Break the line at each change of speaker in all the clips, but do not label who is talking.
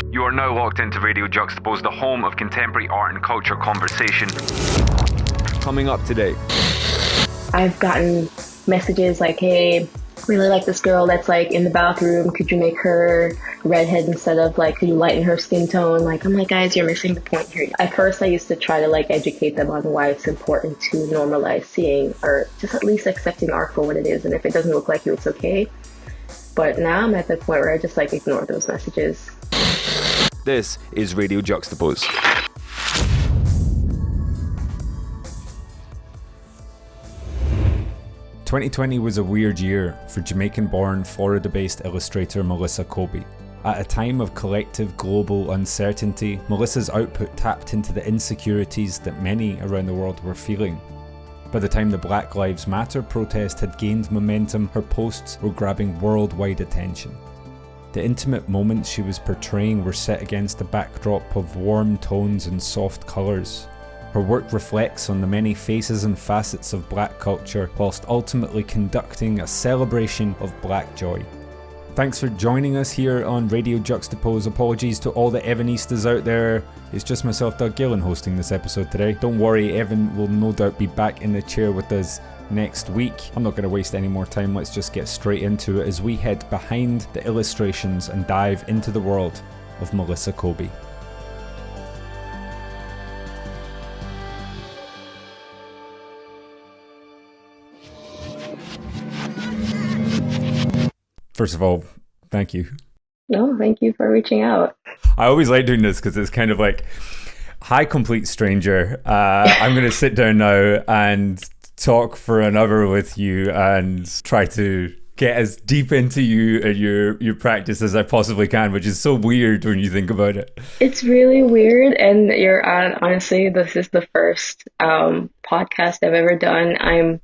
You are now locked into Radio Juxtapoz, the home of contemporary art and culture conversation. Coming up today.
I've gotten messages like, hey, really like this girl that's like in the bathroom. Could you make her redhead instead of like, could you lighten her skin tone? Like, I'm like, guys, you're missing the point here. At first, I used to try to like educate them on why it's important to normalize seeing or just at least accepting art for what it is. And if it doesn't look like you, it's okay. But now I'm at the point where I just like ignore those messages.
This is Radio Juxtapoz.
"2020 was a weird year for Jamaican-born, Florida-based illustrator Melissa Koby. At a time of collective global uncertainty, Melissa's output tapped into the insecurities that many around the world were feeling. By the time the Black Lives Matter protest had gained momentum, her posts were grabbing worldwide attention. The intimate moments she was portraying were set against a backdrop of warm tones and soft colours. Her work reflects on the many faces and facets of black culture, whilst ultimately conducting a celebration of black joy. Thanks for joining us here on Radio Juxtapoz. Apologies to all the Evanistas out there. It's just myself, Doug Gillen, hosting this episode today. Don't worry, Evan will no doubt be back in the chair with us next week. I'm not going to waste any more time. Let's just get straight into it as we head behind the illustrations and dive into the world of Melissa Koby. First of all, thank you.
No, thank you for reaching out.
I always like doing this because it's kind of like, hi, complete stranger. I'm going to sit down now and talk for an hour with you and try to get as deep into you and your practice as I possibly can, which is so weird when you think about it.
It's really weird. And you're on, honestly, this is the first podcast I've ever done. I'm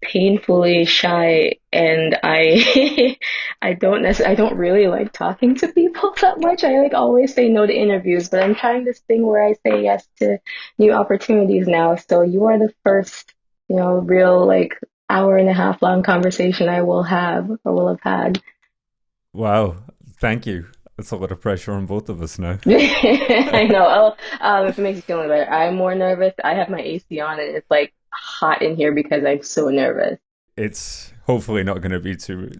painfully shy and I I don't really like talking to people that much. I like always say no to interviews, but I'm trying this thing where I say yes to new opportunities now. So you are the first, real like hour and a half long conversation I will have had.
Wow, thank you. That's a lot of pressure on both of us now.
I know. If it makes you feel any better, I'm more nervous. I have my AC on and it's like hot in here because I'm so nervous.
It's hopefully not going to be too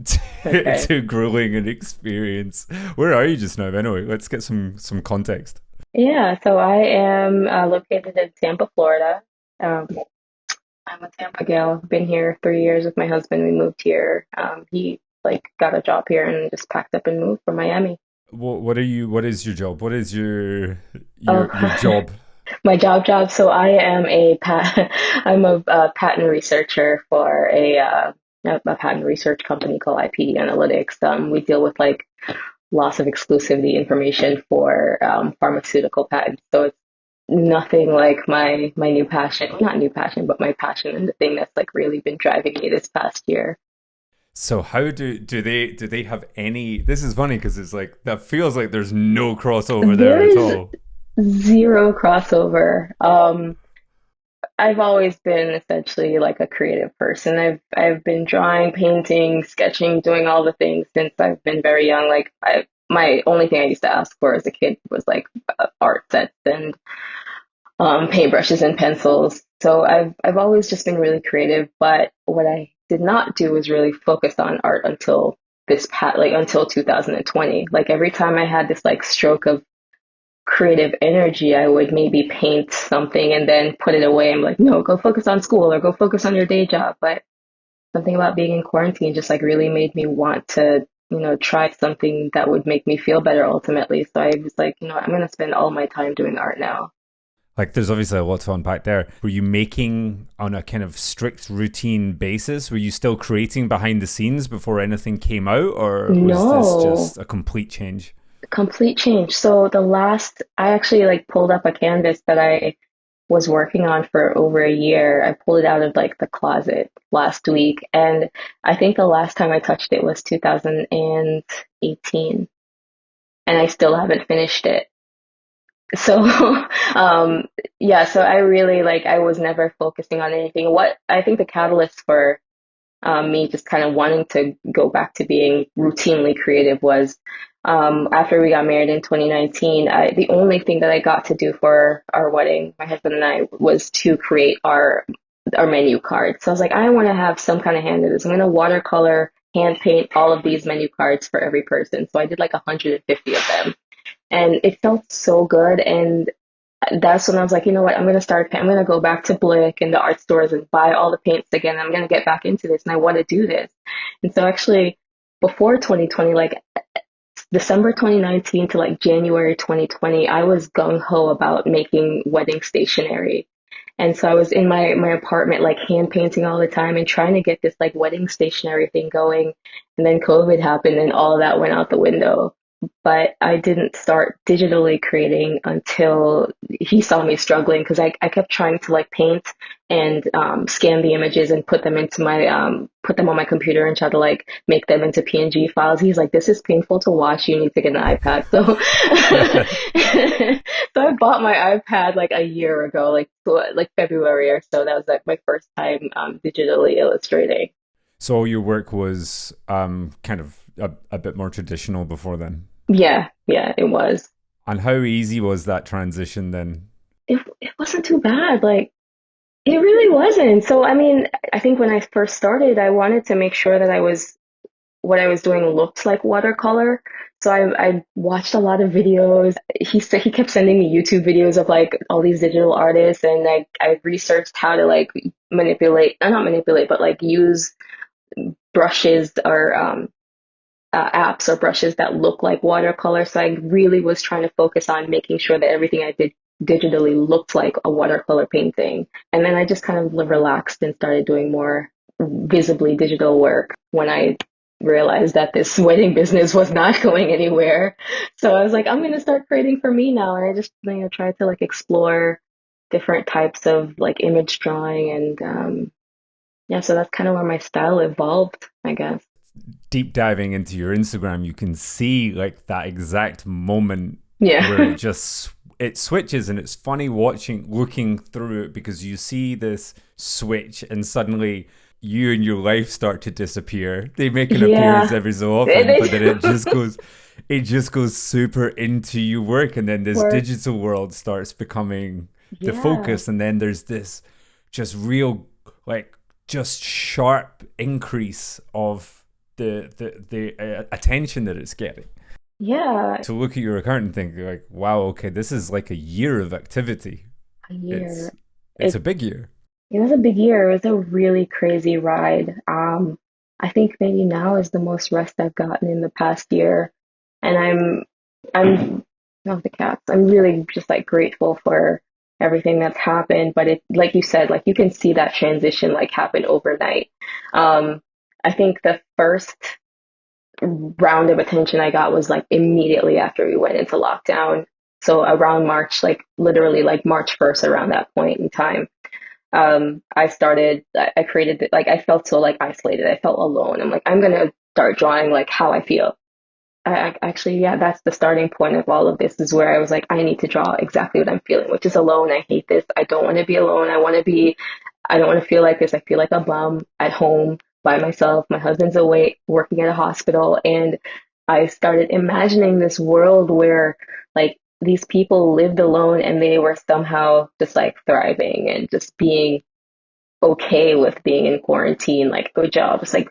Okay.
too grueling an experience. Where are you just now? Anyway, let's get some context.
Yeah, so I am located in Tampa, Florida. I'm a Tampa gal. Been here 3 years with my husband. We moved here. He got a job here and just packed up and moved from Miami.
What is your job? What is your
Oh.
job?
My job. So I am I'm a patent researcher for a patent research company called IPD Analytics. We deal with like loss of exclusivity information for pharmaceutical patents. So it's nothing like my new passion, not new passion, but my passion and the thing that's like really been driving me this past year.
So how do they have any? This is funny because it's like that feels like there's no crossover there at all.
Zero crossover. I've always been essentially like a creative person. I've been drawing, painting, sketching, doing all the things since I've been very young. Like my only thing I used to ask for as a kid was like art sets and paintbrushes and pencils. So I've always just been really creative. But what I did not do was really focus on art until until 2020. Like every time I had this like stroke of creative energy, I would maybe paint something and then put it away. I'm like, no, go focus on school or go focus on your day job. But something about being in quarantine just like really made me want to, try something that would make me feel better ultimately. So I was like, I'm going to spend all my time doing art now.
Like, there's obviously a lot to unpack there. Were you making on a kind of strict routine basis? Were you still creating behind the scenes before anything came out, or was this just a complete change?
Complete change. So I actually like pulled up a canvas that I was working on for over a year. I pulled it out of like the closet last week. And I think the last time I touched it was 2018. And I still haven't finished it. So, so I really I was never focusing on anything. What I think the catalyst for me just kind of wanting to go back to being routinely creative was After we got married in 2019, the only thing that I got to do for our wedding, my husband and I, was to create our menu cards. So I was like, I want to have some kind of hand in this. I'm going to watercolor, hand paint all of these menu cards for every person. So I did like 150 of them, and it felt so good. And that's when I was like, you know what, I'm going to go back to Blick and the art stores and buy all the paints again. I'm going to get back into this and I want to do this. And so actually, before 2020, like December 2019 to like January 2020, I was gung ho about making wedding stationery. And so I was in my apartment, like hand painting all the time and trying to get this like wedding stationery thing going. And then COVID happened and all of that went out the window. But I didn't start digitally creating until he saw me struggling because I kept trying to like paint and scan the images and put them into put them on my computer and try to like make them into PNG files. He's like, this is painful to watch. You need to get an iPad. So so I bought my iPad like a year ago, like February or so. That was like my first time digitally illustrating.
So your work was kind of a bit more traditional before then.
Yeah, it was.
And how easy was that transition then?
It wasn't too bad. Like it really wasn't. So I mean, I think when I first started, I wanted to make sure that what I was doing looked like watercolor. So I watched a lot of videos. He kept sending me YouTube videos of like all these digital artists, and I researched how to like not manipulate, but like use brushes or apps or brushes that look like watercolor. So I really was trying to focus on making sure that everything I did digitally looked like a watercolor painting. And then I just kind of relaxed and started doing more visibly digital work when I realized that this wedding business was not going anywhere. So I was like, I'm going to start creating for me now. And I just, tried to like explore different types of like image drawing. And yeah, so that's kind of where my style evolved, I guess.
Deep diving into your Instagram, you can see like that exact moment
Yeah.
where it switches, and it's funny looking through it because you see this switch and suddenly you and your life start to disappear. They make an appearance every so often, but then it just goes super into your work, and then this digital world starts becoming the focus, and then there's this just real like just sharp increase of the attention that it's getting.
Yeah.
To look at your account and think like, wow, okay, this is like a year of activity.
A year.
It's a big year.
It was a big year. It was a really crazy ride. I think maybe now is the most rest I've gotten in the past year. And I'm not the cats. I'm really just like grateful for everything that's happened. But it, like you said, like you can see that transition like happen overnight. I think the first round of attention I got was like immediately after we went into lockdown. So around March, like literally like March 1st, around that point in time, I created, like, I felt so like isolated. I felt alone. I'm like, I'm going to start drawing like how I feel. Actually, yeah, that's the starting point of all of this, is where I was like, I need to draw exactly what I'm feeling, which is alone. I hate this. I don't want to be alone. I don't want to feel like this. I feel like a bum at home by myself. My husband's away working at a hospital. And I started imagining this world where like these people lived alone and they were somehow just like thriving and just being okay with being in quarantine, like good jobs, like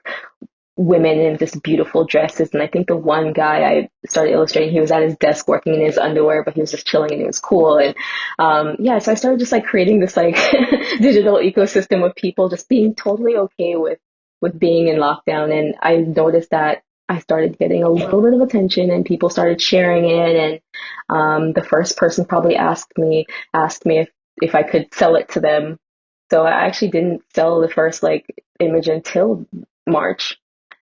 women in just beautiful dresses. And I think the one guy I started illustrating, he was at his desk working in his underwear, but he was just chilling and it was cool. And yeah, so I started just like creating this like digital ecosystem of people just being totally okay with being in lockdown. And I noticed that I started getting a little bit of attention and people started sharing it. And the first person probably asked me if I could sell it to them. So I actually didn't sell the first like image until March.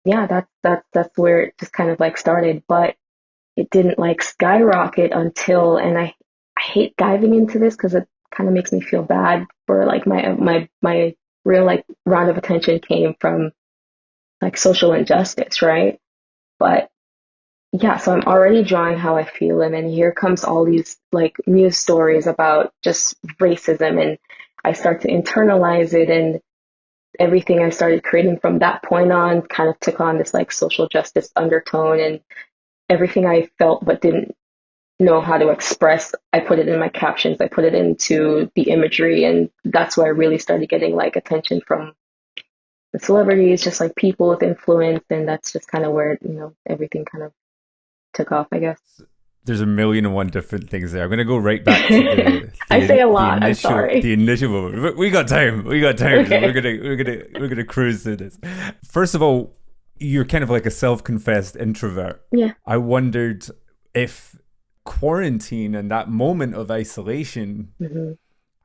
Yeah, that's where it just kind of like started, but it didn't like skyrocket until, and I hate diving into this because it kind of makes me feel bad for like my real like round of attention came from like social injustice, right? But yeah, so I'm already drawing how I feel, and then here comes all these like news stories about just racism, and I start to internalize it, and everything I started creating from that point on kind of took on this like social justice undertone. And everything I felt but didn't know how to express, I put it in my captions, I put it into the imagery, and that's where I really started getting like attention from the celebrities, just like people with influence, and that's just kind of where, everything kind of took off, I guess.
There's a million and one different things there. I'm gonna go right back to
I say a lot.
the
I'm
initial
sorry.
the initial moment. We got time. We got time. So
Okay.
we're gonna cruise through this. First of all, you're kind of like a self-confessed introvert.
Yeah.
I wondered if quarantine and that moment of isolation,
hmm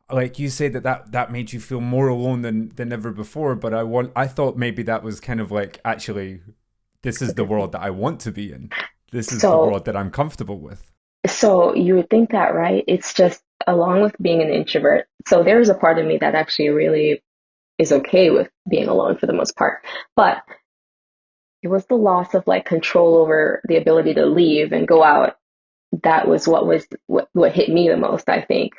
like you said, that made you feel more alone than ever before. But I thought maybe that was kind of like, actually, this is the world that I want to be in. This is the
So,
world that I'm comfortable with.
so you would think that, right? It's just along with being an introvert. So there's a part of me that actually really is okay with being alone for the most part. But it was the loss of like control over the ability to leave and go out. That was what hit me the most, I think.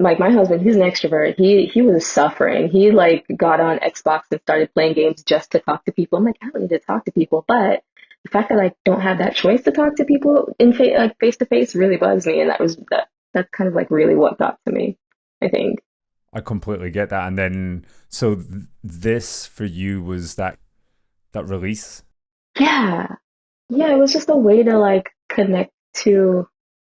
Like my husband, he's an extrovert. He was suffering. He like got on Xbox and started playing games just to talk to people. I'm like, I don't need to talk to people, but the fact that I don't have that choice to talk to people like face to face really bugs me, and that's kind of like really what got to me, I think.
I completely get that. And then, so this for you was that release.
Yeah, yeah, it was just a way to like connect to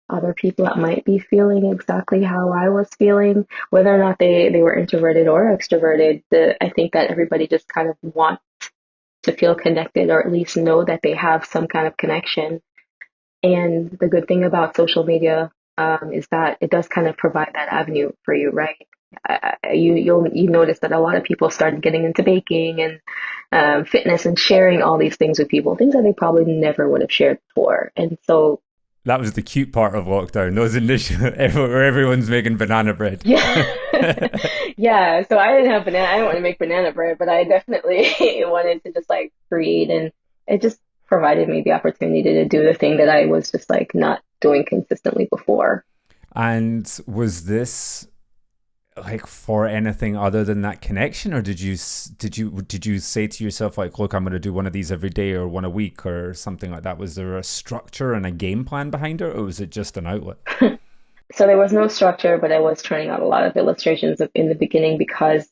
other people that might be feeling exactly how I was feeling, whether or not they were introverted or extroverted. I think that everybody just kind of wants to feel connected, or at least know that they have some kind of connection. And the good thing about social media is that it does kind of provide that avenue for you, right? You notice that a lot of people started getting into baking and fitness and sharing all these things with people, things that they probably never would have shared before. And so
That was the cute part of lockdown. Those initial, where everyone's making banana bread.
yeah. Yeah, so I didn't have banana. I didn't want to make banana bread, but I definitely wanted to just like create, and it just provided me the opportunity to do the thing that I was just like not doing consistently before.
And was this like for anything other than that connection, or did you say to yourself like, look, I'm going to do one of these every day or one a week or something like that? Was there a structure and a game plan behind it, or was it just an outlet?
So there was no structure, but I was turning out a lot of illustrations in the beginning because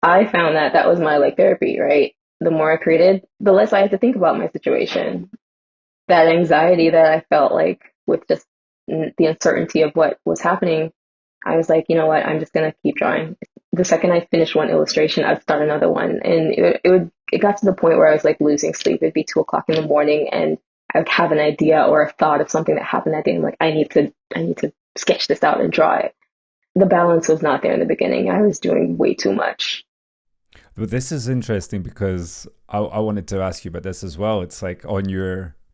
I found that that was my like therapy, right? The more I created, the less I had to think about my situation. That anxiety that I felt like with just the uncertainty of what was happening, I was like, you know what, I'm just gonna keep drawing. The second I finished one illustration, I'd start another one, and it got to the point where I was like losing sleep. It'd be 2 o'clock in the morning, and I would have an idea or a thought of something that happened that day. I'm like, I need to sketch this out and draw it. The balance was not there in the beginning. I was doing way too much.
But this is interesting because I wanted to ask you about this as well. It's like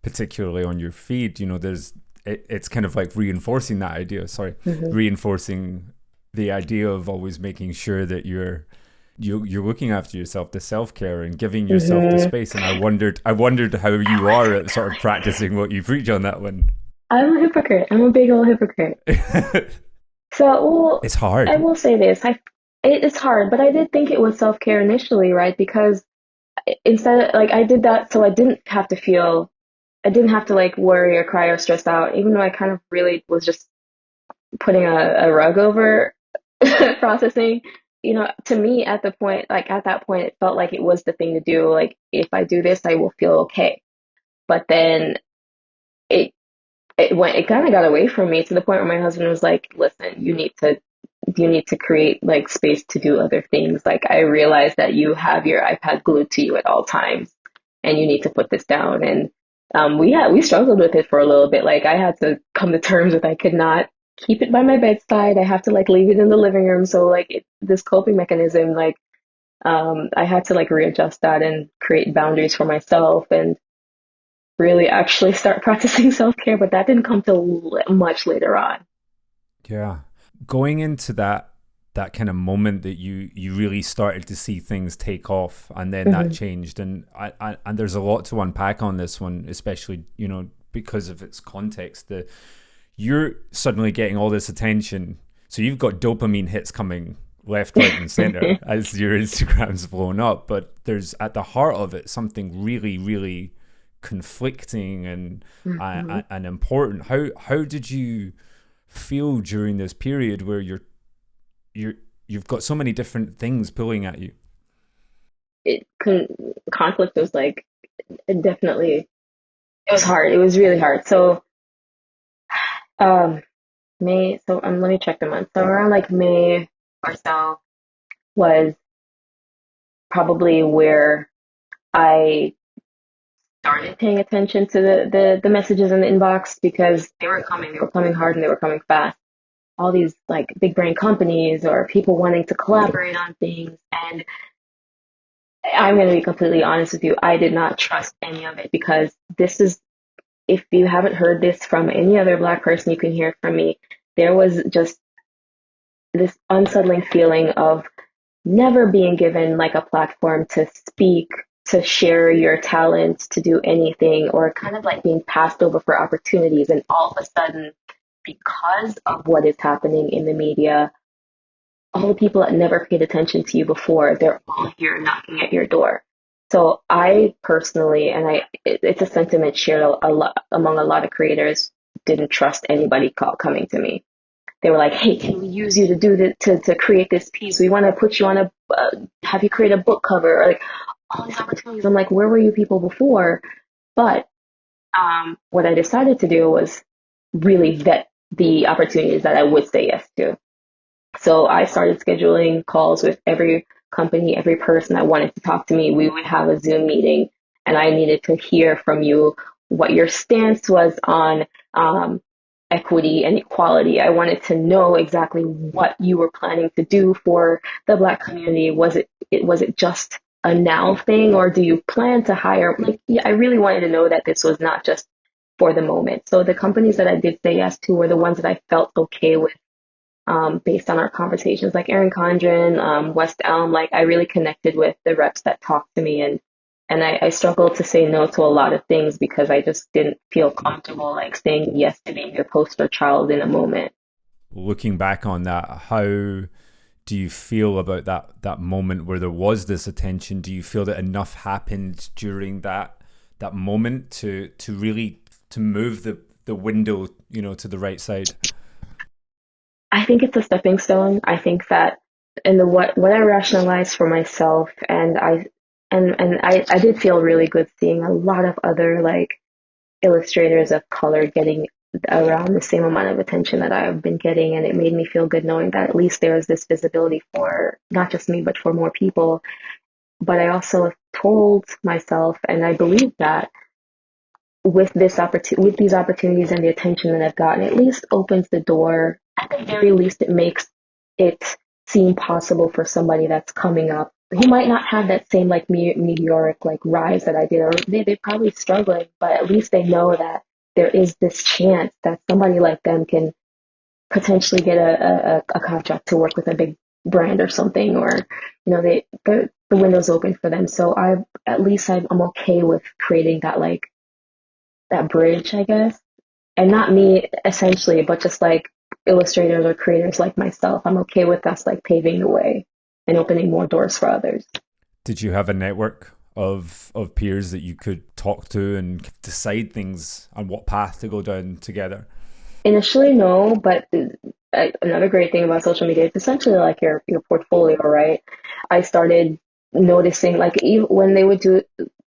particularly on your feed, it's kind of like reinforcing that idea. Sorry, reinforcing the idea of always making sure that you're looking after yourself, the self-care and giving yourself the space. And I wondered how you are at sort of practicing what you preach on that one.
I'm a hypocrite. I'm a big old hypocrite. So, well,
It's hard.
I will say this. It's hard, but I did think it was self-care initially, right? Because instead of like I did that so I didn't have to like worry or cry or stress out, even though I kind of really was just putting a rug over processing. To me at that point, it felt like it was the thing to do. Like if I do this, I will feel okay. But then it it kind of got away from me to the point where my husband was like, listen, you need to create like space to do other things. Like I realize that you have your iPad glued to you at all times, and you need to put this down. And we struggled with it for a little bit. Like I had to come to terms with I could not keep it by my bedside. I have to like leave it in the living room. So like this coping mechanism, like I had to like readjust that and create boundaries for myself and really actually start practicing self-care. But that didn't come till much later on.
Yeah. Going into that kind of moment that you really started to see things take off, and then that changed, and and there's a lot to unpack on this one, especially because of its context. You're suddenly getting all this attention, so you've got dopamine hits coming left, right, and center as your Instagram's blown up. But there's at the heart of it something really, really conflicting and
Mm-hmm.
and important. How did you feel during this period where you've got so many different things pulling at you?
It con Conflict was like, it definitely, it was hard. It was really hard. So, um, let me check the month. So around like May or so was probably where I started paying attention to the messages in the inbox, because they were coming hard, and they were coming fast. All these like big brand companies or people wanting to collaborate on things. And I'm going to be completely honest with you, I did not trust any of it, because this is, if you haven't heard this from any other Black person, you can hear it from me. There was just this unsettling feeling of never being given like a platform to speak, to share your talent, to do anything, or kind of like being passed over for opportunities. And all of a sudden, because of what is happening in the media, all the people that never paid attention to you before, they're all here knocking at your door. So I personally, and it's a sentiment shared a lot among a lot of creators, didn't trust anybody coming to me. They were like, "Hey, can we use you to do this, to create this piece? We want to put you on have you create a book cover," or like all these opportunities. I'm like, where were you people before? But what I decided to do was really vet the opportunities that I would say yes to. So I started scheduling calls with every company, every person that wanted to talk to me. We would have a Zoom meeting, and I needed to hear from you what your stance was on equity and equality. I wanted to know exactly what you were planning to do for the Black community. Was it just a now thing, or do you plan to hire? Like, yeah, I really wanted to know that this was not just for the moment. So the companies that I did say yes to were the ones that I felt okay with, based on our conversations, like Erin Condren, West Elm. Like, I really connected with the reps that talked to me, and I struggled to say no to a lot of things because I just didn't feel comfortable like saying yes to being your poster child in a moment.
Looking back on that, how do you feel about that moment where there was this attention? Do you feel that enough happened during that moment to really to move the window, to the right side?
I think it's a stepping stone. I think that in what I rationalized for myself, and I did feel really good seeing a lot of other like illustrators of color getting around the same amount of attention that I've been getting, and it made me feel good knowing that at least there is this visibility for not just me but for more people. But I also told myself, and I believe that with with these opportunities and the attention that I've gotten, at least opens the door. At the very least, it makes it seem possible for somebody that's coming up who might not have that same like meteoric like rise that I did, or they're probably struggling, but at least they know that there is this chance that somebody like them can potentially get a contract to work with a big brand or something, or the window's open for them. So I'm okay with creating that like that bridge, I guess. And not me essentially, but just like illustrators or creators like myself. I'm okay with us like paving the way and opening more doors for others.
Did you have a network of peers that you could talk to and decide things on what path to go down together?
Initially, no, but another great thing about social media, it's essentially like your portfolio, right? I started noticing like even when they would do,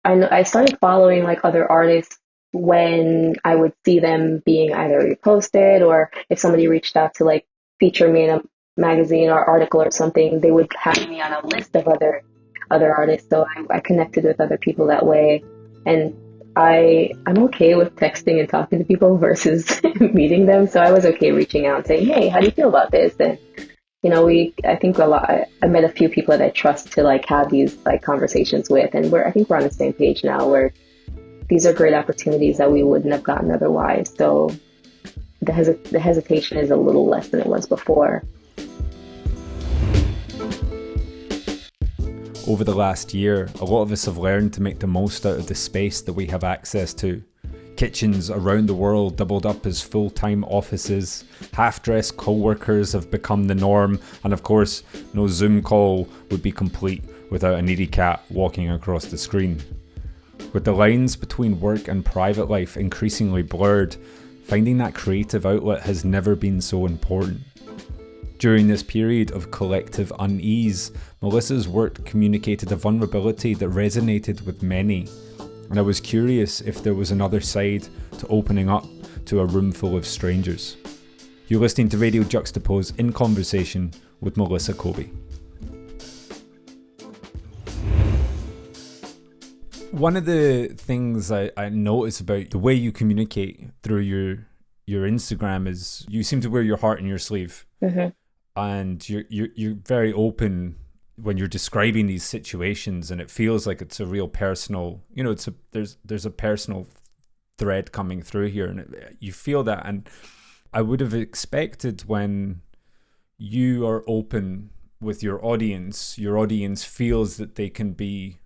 I started following like other artists when I would see them being either reposted, or if somebody reached out to like feature me in a magazine or article or something, they would have me on a list of other artists. So I connected with other people that way, and I'm okay with texting and talking to people versus meeting them. So I was okay reaching out and saying, "Hey, how do you feel about this?" And I think I met a few people that I trust to like have these like conversations with, and I think we're on the same page now, where these are great opportunities that we wouldn't have gotten otherwise. So the hesitation is a little less than it was before.
Over the last year, a lot of us have learned to make the most out of the space that we have access to. Kitchens around the world doubled up as full-time offices, half-dressed co-workers have become the norm, and of course, no Zoom call would be complete without a needy cat walking across the screen. With the lines between work and private life increasingly blurred, finding that creative outlet has never been so important. During this period of collective unease, Melissa's work communicated a vulnerability that resonated with many, and I was curious if there was another side to opening up to a room full of strangers. You're listening to Radio Juxtapoz in conversation with Melissa Koby. One of the things I notice about the way you communicate through your Instagram is you seem to wear your heart in your sleeve.
Mm-hmm.
And you're very open when you're describing these situations, and it feels like it's a real personal, there's a personal thread coming through here, and you feel that. And I would have expected when you are open with your audience feels that they can be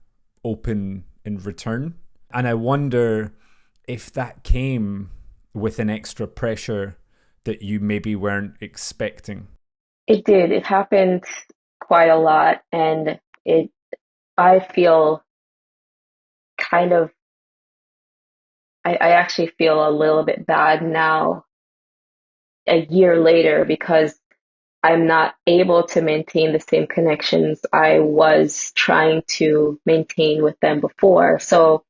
open in return. And I wonder if that came with an extra pressure that you maybe weren't expecting.
It did. It happened quite a lot, and I feel kind of, I actually feel a little bit bad now, a year later, because I'm not able to maintain the same connections I was trying to maintain with them before. So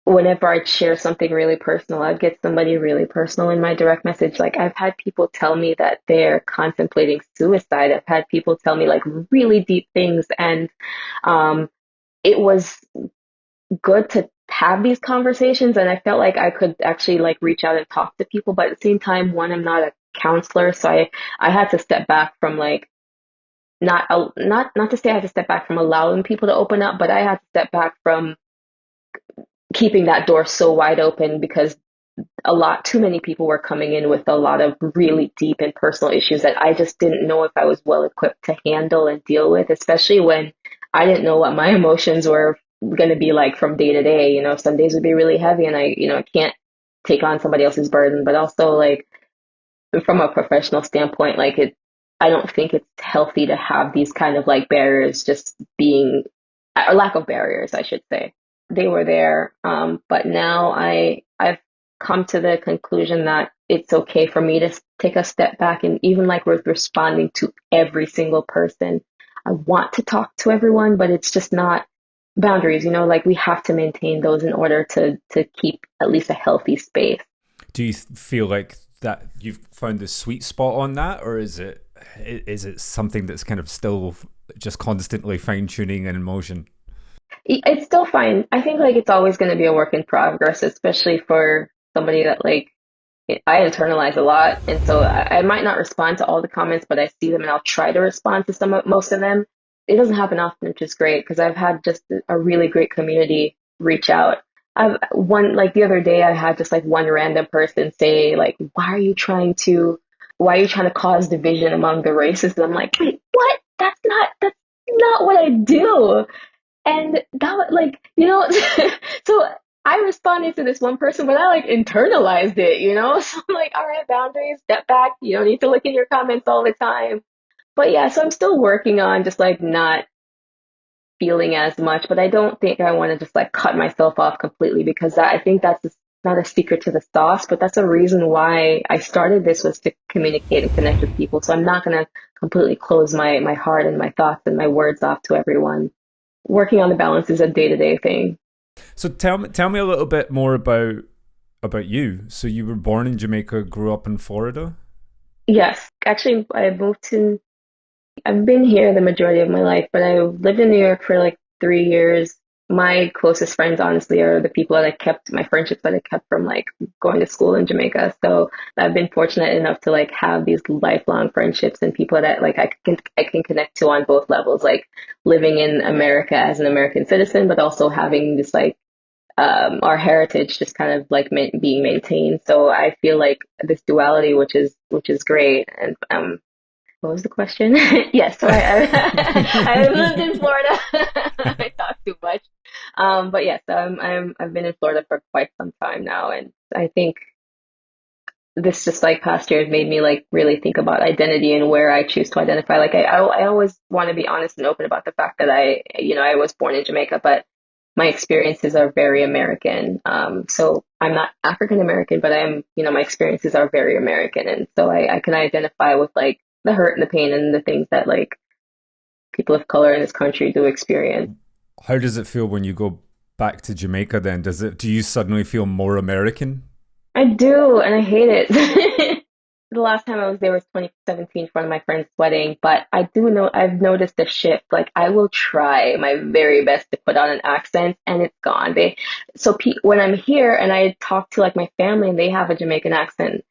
whenever I'd share something really personal, I'd get somebody really personal in my direct message. Like, I've had people tell me that they're contemplating suicide. I've had people tell me like really deep things. And it was good to have these conversations. And I felt like I could actually like reach out and talk to people. But at the same time, one, I'm not a counselor. So I had to step back from like, not to say I had to step back from allowing people to open up, but I had to step back from keeping that door so wide open, because too many people were coming in with a lot of really deep and personal issues that I just didn't know if I was well equipped to handle and deal with, especially when I didn't know what my emotions were going to be like from day to day. Some days would be really heavy, and I can't take on somebody else's burden, but also like from a professional standpoint, I don't think it's healthy to have these kind of like barriers just being, or lack of barriers, I should say. They were there, but now I've come to the conclusion that it's okay for me to take a step back, and even like with responding to every single person, I want to talk to everyone, but it's just not boundaries, like we have to maintain those in order to keep at least a healthy space.
Do you feel like that you've found the sweet spot on that, or is it something that's kind of still just constantly fine-tuning and in motion?
It's still fine. I think like it's always going to be a work in progress, especially for somebody that like I internalize a lot. And so I might not respond to all the comments, but I see them and I'll try to respond to most of them. It doesn't happen often, which is great, because I've had just a really great community reach out. I've like the other day, I had just like one random person say like, why are you trying to cause division among the races? And I'm like, wait, what? That's not what I do. And that was like, so I responded to this one person, but I like internalized it, So I'm like, all right, boundaries, step back. You don't need to look in your comments all the time. But yeah, so I'm still working on just like not feeling as much, but I don't think I want to just like cut myself off completely, because I think that's just not a secret to the sauce, but that's a reason why I started this, was to communicate and connect with people. So I'm not going to completely close my heart and my thoughts and my words off to everyone. Working on the balance is a day-to-day thing.
So tell me a little bit more about you. So you were born in Jamaica, grew up in Florida?
Yes. Actually, I've been here the majority of my life, but I lived in New York for like 3 years. My closest friends, honestly, are the people that I kept, my friendships that I kept from like going to school in Jamaica. So I've been fortunate enough to like have these lifelong friendships and people that like I can connect to on both levels, like living in America as an American citizen, but also having this like our heritage just kind of like being maintained. So I feel like this duality, which is great. And what was the question? Yes, so I lived in Florida. I talk too much, but yes, I've been in Florida for quite some time now, and I think this just like past year has made me like really think about identity and where I choose to identify. Like I always want to be honest and open about the fact that I was born in Jamaica, but my experiences are very American. So I'm not African American, but my experiences are very American. And so I can identify with like the hurt and the pain and the things that like people of color in this country do experience.
How does it feel when you go back to Jamaica then? Do you suddenly feel more American?
I do, and I hate it. The last time I was there was 2017 for one of my friend's wedding, but I do know I've noticed a shift. Like I will try my very best to put on an accent, and it's gone. When I'm here and I talk to like my family and they have a Jamaican accent,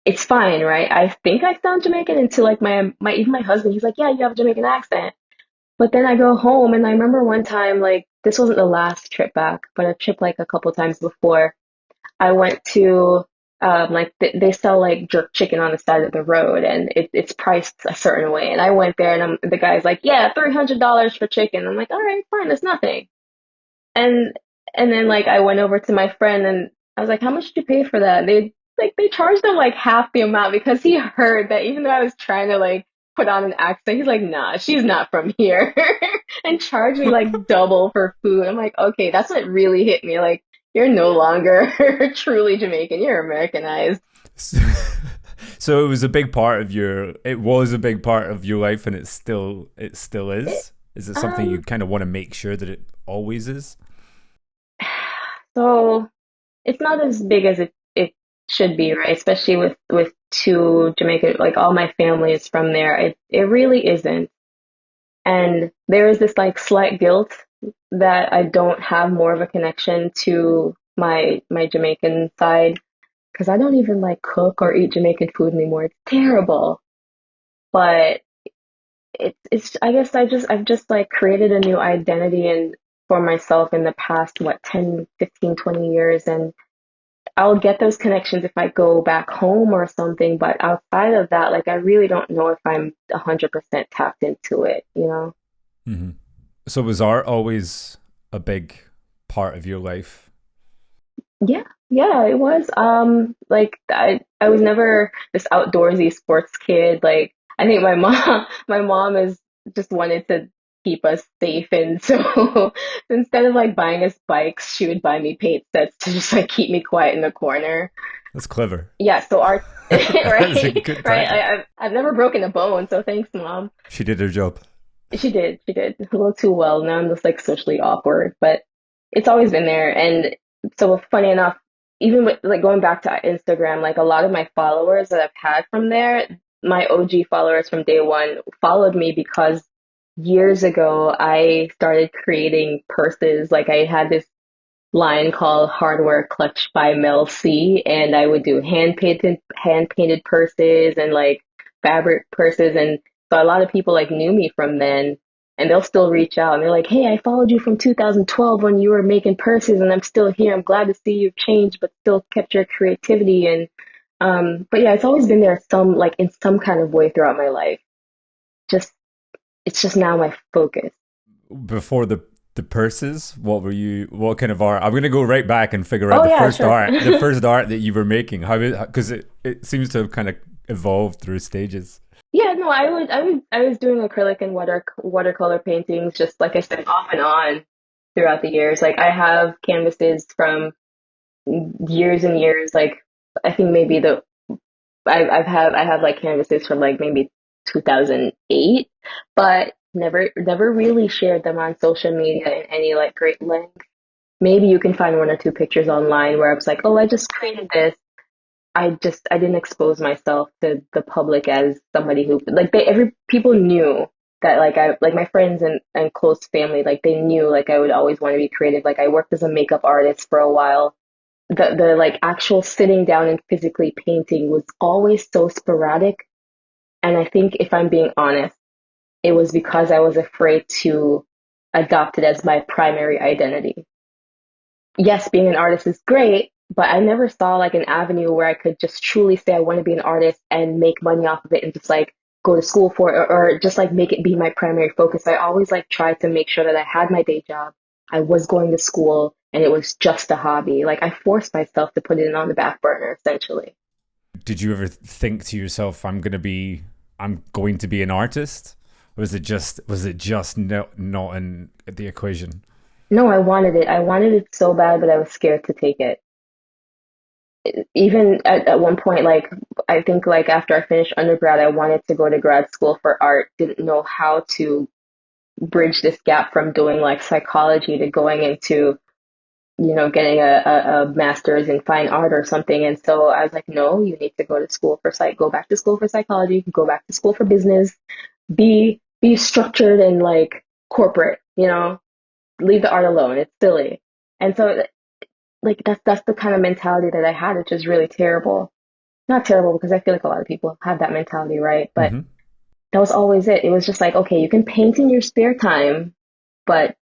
it's fine, right? I think I sound Jamaican until like even my husband, he's like, "Yeah, you have a Jamaican accent." But then I go home and I remember one time, like this wasn't the last trip back, but a trip like a couple times before. I went to they sell like jerk chicken on the side of the road, and it's priced a certain way. And I went there, and the guy's like, "Yeah, $300 for chicken." I'm like, "All right, fine, that's nothing." And and then like I went over to my friend, and I was like, "How much did you pay for that?" They charged him like half the amount because he heard that even though I was trying to like put on an accent, he's like, "Nah, she's not from here," and charged me like double for food. I'm like, okay, that's what really hit me. Like, you're no longer truly Jamaican. You're Americanized.
So it was a big part of it was a big part of your life, and it still is. Is it something you kind of want to make sure that it always is?
So it's not as big as it should be, right? Especially with two Jamaican, like all my family is from there. It really isn't. And there is this like slight guilt that I don't have more of a connection to my Jamaican side because I don't even like cook or eat Jamaican food anymore. It's terrible. But it's I guess I've just like created a new identity and for myself in the past 10, 15, 20 years, and I'll get those connections if I go back home or something, but outside of that, like I really don't know if I'm 100% tapped into it, you know?
Mm-hmm. So was art always a big part of your life?
Yeah, it was. Like I was never this outdoorsy sports kid. Like I think my mom my mom is just wanted to keep us safe, and so instead of like buying us bikes, she would buy me paint sets to just like keep me quiet in the corner.
That's clever.
Yeah, so art,
That's a
right,
good
right.
tactic.
I've never broken a bone, so thanks, mom.
She did her job.
She did a little too well. Now I'm just like socially awkward, but it's always been there. And so funny enough, even with like going back to Instagram, like a lot of my followers that I've had from there, my OG followers from day one followed me because years ago I started creating purses. Like I had this line called Hardware Clutch by Mel C, and I would do hand painted purses and like fabric purses, and so a lot of people like knew me from then, and they'll still reach out and they're like, "Hey, I followed you from 2012 when you were making purses, and I'm still here. I'm glad to see you've changed, but still kept your creativity." And but yeah, it's always been there some like in some kind of way throughout my life. Just it's just now my focus.
Before the purses, what kind of art? I'm gonna go right back and figure out
Oh
the
yeah,
first
sure.
art, the first art that you were making. Because it seems to have kind of evolved through stages.
Yeah, no, I was doing acrylic and watercolor paintings, just like I said, off and on throughout the years. Like I have canvases from years and years. Like I think maybe I have like canvases from like maybe 2008, but never really shared them on social media in any like great length. Maybe you can find one or two pictures online where I was like, oh, I just created this. I didn't expose myself to the public as somebody who like every people knew that like I like my friends and close family, like they knew like I would always want to be creative. Like I worked as a makeup artist for a while. The like actual sitting down and physically painting was always so sporadic. And I think if I'm being honest, it was because I was afraid to adopt it as my primary identity. Yes, being an artist is great, but I never saw like an avenue where I could just truly say I want to be an artist and make money off of it and just like go to school for it or just like make it be my primary focus. I always like tried to make sure that I had my day job, I was going to school, and it was just a hobby. Like I forced myself to put it on the back burner essentially.
Did you ever think to yourself, I'm going to be an artist? Or was it just not in the equation?
No, I wanted it. I wanted it so bad, but I was scared to take it. Even at one point, like I think like after I finished undergrad, I wanted to go to grad school for art, didn't know how to bridge this gap from doing like psychology to going into, getting a master's in fine art or something. And so I was like, no, you need to go to school for go back to school for psychology, go back to school for business, be structured and like corporate, leave the art alone. It's silly. And so like that's the kind of mentality that I had, which is really terrible. Not terrible because I feel like a lot of people have that mentality, right? But
Hmm.
that was always it. It was just like, okay, you can paint in your spare time, but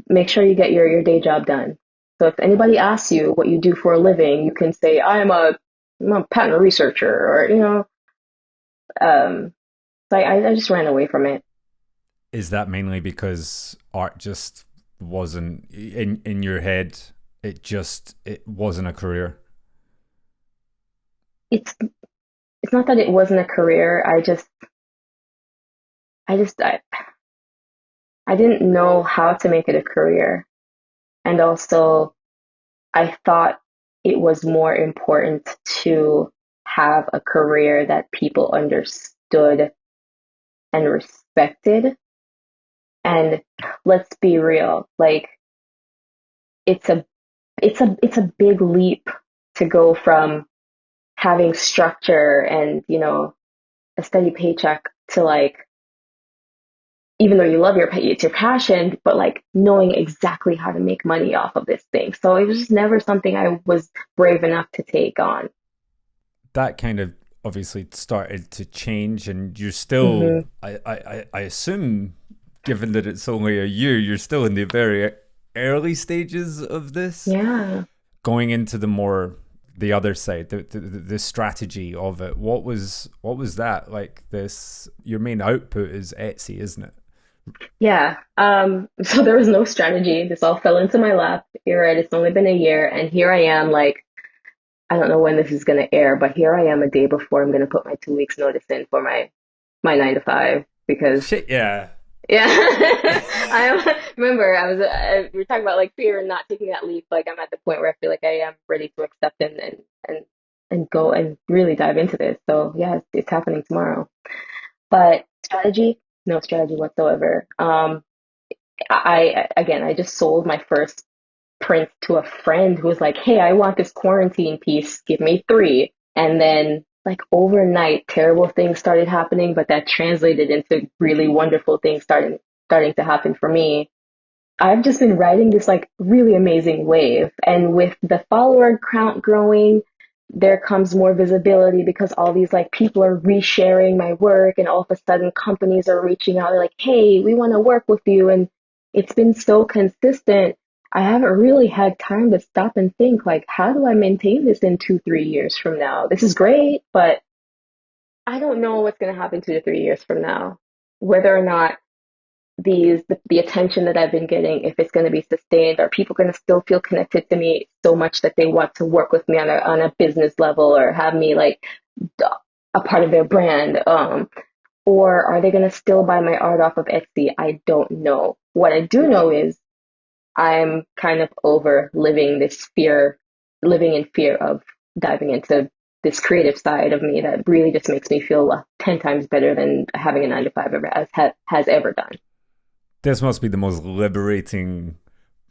make sure you get your day job done. So if anybody asks you what you do for a living, you can say, I'm a patent researcher, or, so I just ran away from it.
Is that mainly because art just wasn't in your head? It wasn't a career.
It's, it's not that it wasn't a career. I just, I, I didn't know how to make it a career. And also, I thought it was more important to have a career that people understood and respected. And let's be real, like it's a it's a big leap to go from having structure and, a steady paycheck to like, even though you love it's your passion, but like knowing exactly how to make money off of this thing. So it was just never something I was brave enough to take on.
That kind of obviously started to change, and you're still,
Hmm.
I assume, given that it's only a year, you're still in the very early stages of this,
Yeah.
going into the other side, the strategy of it. What was that like? This, your main output is Etsy, isn't it?
Yeah. So there was no strategy. This all fell into my lap. You're right. It's only been a year, and here I am, like, I don't know when this is going to air, but here I am a day before I'm going to put my 2 weeks notice in for my 9 to 5 because
Shit, yeah.
yeah, remember we were talking about like fear and not taking that leap. Like I'm at the point where I feel like I am ready to accept and and go and really dive into this. So yeah, it's happening tomorrow. But strategy, no strategy whatsoever. I just sold my first print to a friend who was like, "Hey, I want this quarantine piece. Give me three." And then, like overnight, terrible things started happening, but that translated into really wonderful things starting to happen for me. I've just been riding this like really amazing wave, and with the follower count growing, there comes more visibility because all these like people are resharing my work, and all of a sudden companies are reaching out. They're like, "Hey, we want to work with you," and it's been so consistent. I haven't really had time to stop and think like, how do I maintain this in 2, 3 years from now? This is great, but I don't know what's going to happen 2 to 3 years from now. Whether or not the attention that I've been getting, if it's going to be sustained, are people going to still feel connected to me so much that they want to work with me on a business level or have me like a part of their brand? Or are they going to still buy my art off of Etsy? I don't know. What I do know is I'm kind of over living in fear of diving into this creative side of me that really just makes me feel 10 times better than having a 9 to 5 has ever done.
This must be the most liberating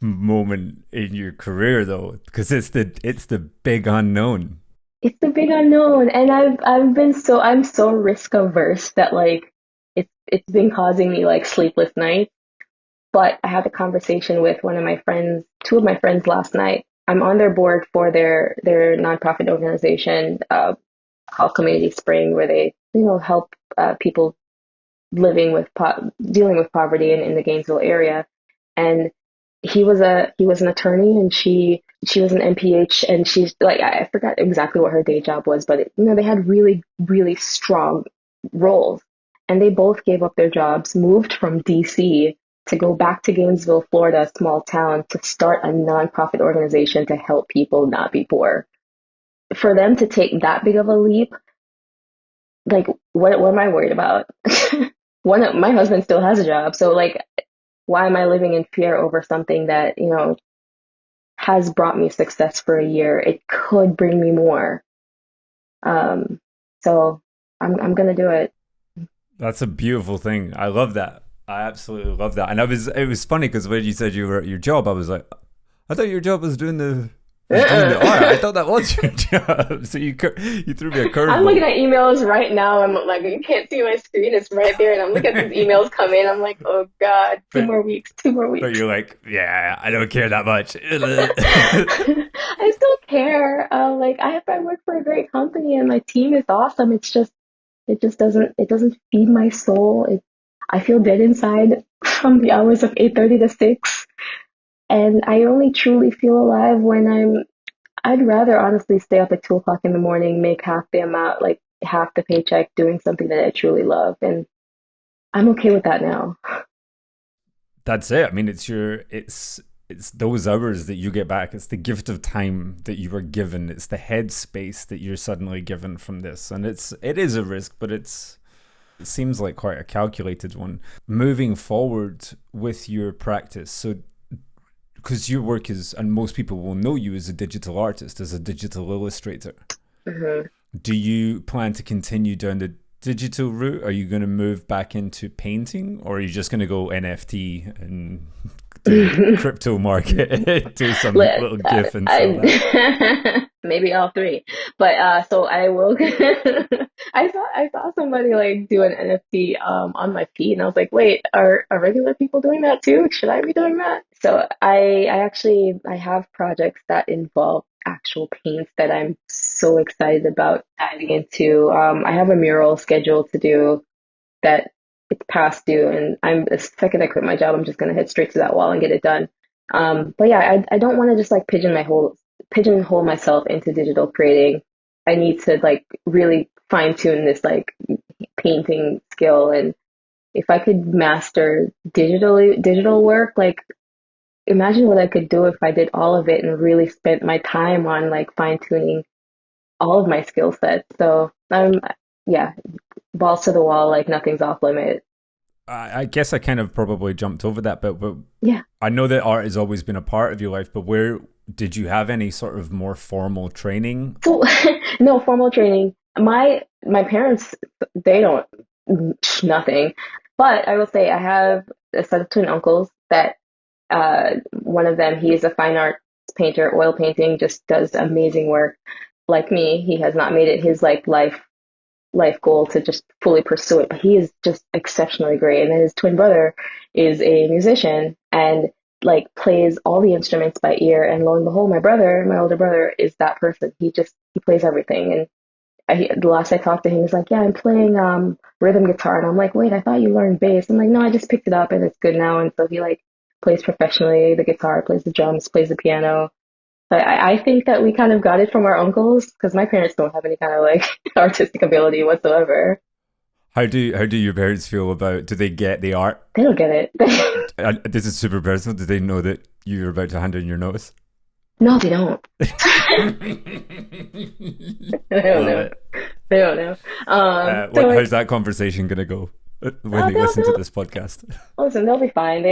moment in your career, though, because it's the big unknown.
It's the big unknown, and I'm so risk averse that like it's been causing me like sleepless nights. But I had a conversation with one of my friends, two of my friends last night. I'm on their board for their nonprofit organization called Community Spring, where they help people dealing with poverty in the Gainesville area. And he was an attorney, and she was an MPH, and she's like, I forgot exactly what her day job was, but they had really really strong roles, and they both gave up their jobs, moved from DC to go back to Gainesville, Florida, a small town, to start a nonprofit organization to help people not be poor. For them to take that big of a leap, like what am I worried about? My husband still has a job, so like why am I living in fear over something that, has brought me success for a year? It could bring me more. So I'm gonna do it.
That's a beautiful thing. I love that. I absolutely love that. And it was funny because when you said you were at your job, I was like, I thought your job was doing the art. I thought that was your job. So you threw me a curveball.
I'm looking at emails right now. I'm like, you can't see my screen. It's right there. And I'm looking at these emails come in. I'm like, oh God, two more weeks.
But you're like, yeah, I don't care that much.
I still care. I work for a great company and my team is awesome. It just doesn't feed my soul. I feel dead inside from the hours of 8:30 to 6. And I only truly feel alive when I'd rather honestly stay up at 2 o'clock in the morning, make half the amount, like half the paycheck doing something that I truly love. And I'm okay with that now.
That's it. I mean, it's those hours that you get back. It's the gift of time that you were given. It's the headspace that you're suddenly given from this. And it is a risk, but it seems like quite a calculated one. Moving forward with your practice, so because your work is, and most people will know you as a digital artist, as a digital illustrator. Mm-hmm. Do you plan to continue down the digital route? Are you going to move back into painting, or are you just going to go NFT and do crypto market, do some little GIF and sell that?
Maybe all three. But so I will. I saw somebody like do an NFT on my feed, and I was like, wait, are regular people doing that too? Should I be doing that? So I have projects that involve actual paints that I'm so excited about diving into. I have a mural scheduled to do that. It's past due, and the second I quit my job, I'm just gonna head straight to that wall and get it done. But yeah, I don't want to just like pigeonhole myself into digital creating. I need to like really fine tune this like painting skill, and if I could master digital work, like imagine what I could do if I did all of it and really spent my time on like fine tuning all of my skill sets. So yeah, balls to the wall, like nothing's off limit.
I guess I kind of probably jumped over that bit, but
yeah,
I know that art has always been a part of your life, but where did you have any sort of more formal training?
So no formal training. My parents, they don't, nothing. But I will say I have a set of twin uncles that one of them, he is a fine arts painter, oil painting, just does amazing work. Like me, he has not made it his like life goal to just fully pursue it, but he is just exceptionally great. And then his twin brother is a musician and like plays all the instruments by ear. And lo and behold, my older brother, is that person. He plays everything. And the last I talked to him, he's like, yeah, I'm playing rhythm guitar. And I'm like, wait, I thought you learned bass. I'm like, no, I just picked it up and it's good now. And so he like plays professionally the guitar, plays the drums, plays the piano. But I think that we kind of got it from our uncles because my parents don't have any kind of like artistic ability whatsoever.
How do your parents feel about? Do they get the art?
They don't get it.
This is super personal. Do they know that you're about to hand in your notice?
No, they don't. They don't know. They don't know.
How's that conversation gonna go when they listen to this podcast?
Listen, they'll be fine.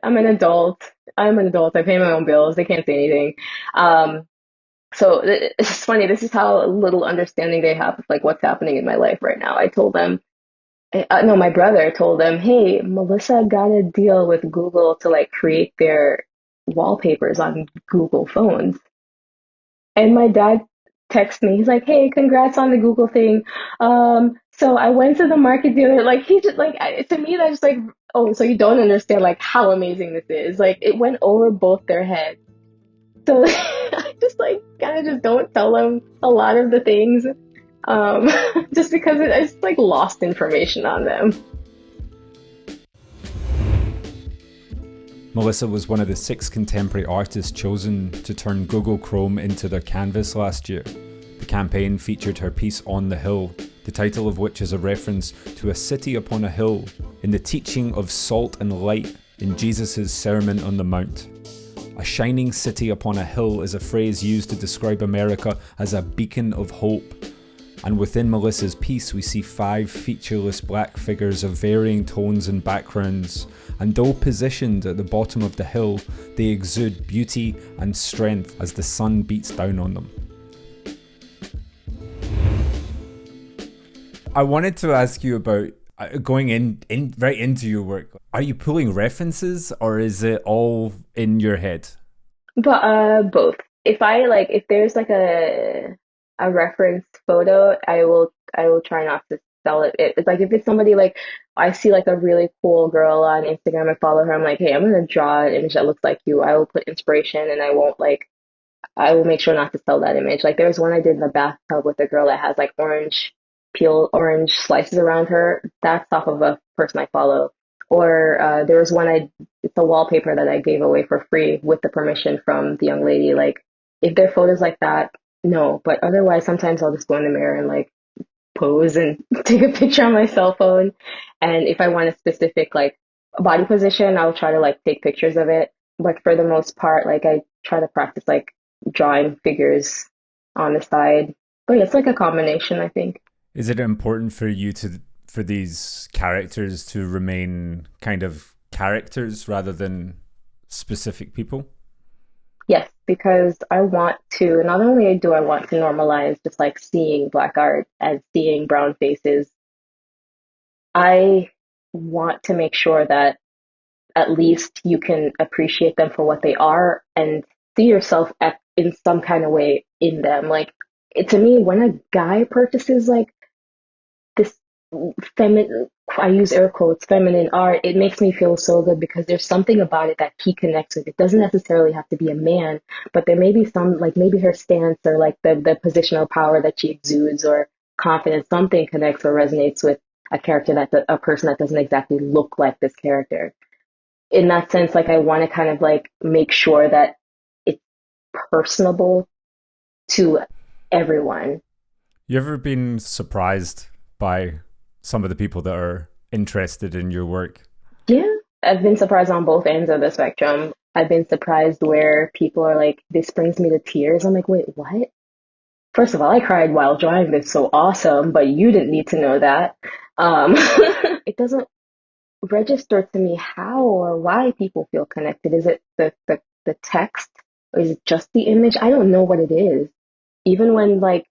I'm an adult. I pay my own bills. They can't say anything. So it's funny. This is how little understanding they have of like what's happening in my life right now. I told them, no, my brother told them, hey, Melissa got a deal with Google to like create their wallpapers on Google phones. And my dad texted me. He's like, hey, congrats on the Google thing. So I went to the market dealer. Like he just like to me that's just like, oh, so you don't understand like how amazing this is. Like it went over both their heads. So I just like kind of just don't tell them a lot of the things, just because it's like lost information on them.
Melissa was one of the 6 contemporary artists chosen to turn Google Chrome into their canvas last year. The campaign featured her piece On the Hill, the title of which is a reference to a city upon a hill in the teaching of salt and light in Jesus' Sermon on the Mount. A shining city upon a hill is a phrase used to describe America as a beacon of hope. And within Melissa's piece, we see 5 featureless black figures of varying tones and backgrounds, and though positioned at the bottom of the hill, they exude beauty and strength as the sun beats down on them. I wanted to ask you about going in right into your work. Are you pulling references, or is it all in your head?
But both. If there's like a reference photo, I will try not to sell it. It's like if it's somebody like I see like a really cool girl on Instagram, I follow her, I'm like, hey, I'm gonna draw an image that looks like you. I will put inspiration and I will make sure not to sell that image. Like there's one I did in the bathtub with a girl that has like orange slices around her. That's off of a person I follow. Or there was it's a wallpaper that I gave away for free with the permission from the young lady. Like if there are photos like that, no. But otherwise, sometimes I'll just go in the mirror and like pose and take a picture on my cell phone. And if I want a specific like body position, I'll try to like take pictures of it. But for the most part, like I try to practice like drawing figures on the side. But yeah, it's like a combination, I think.
Is it important for you for these characters to remain kind of characters rather than specific people?
Yes, because I want to, not only do I want to normalize just like seeing black art and seeing brown faces, I want to make sure that at least you can appreciate them for what they are and see yourself in some kind of way in them. Like, to me, when a guy purchases like this feminine, I use air quotes, feminine art, it makes me feel so good because there's something about it that he connects with. It doesn't necessarily have to be a man, but there may be some, like maybe her stance or like the positional power that she exudes or confidence, something connects or resonates with a character a person that doesn't exactly look like this character. In that sense, like I want to kind of like make sure that it's personable to everyone.
You ever been surprised by some of the people that are interested in your work?
Yeah, I've been surprised on both ends of the spectrum. I've been surprised where people are like, this brings me to tears. I'm like, wait, what? First of all, I cried while drawing this, so awesome, but you didn't need to know that. It doesn't register to me how or why people feel connected. Is it the text or is it just the image? I don't know what it is. Even when like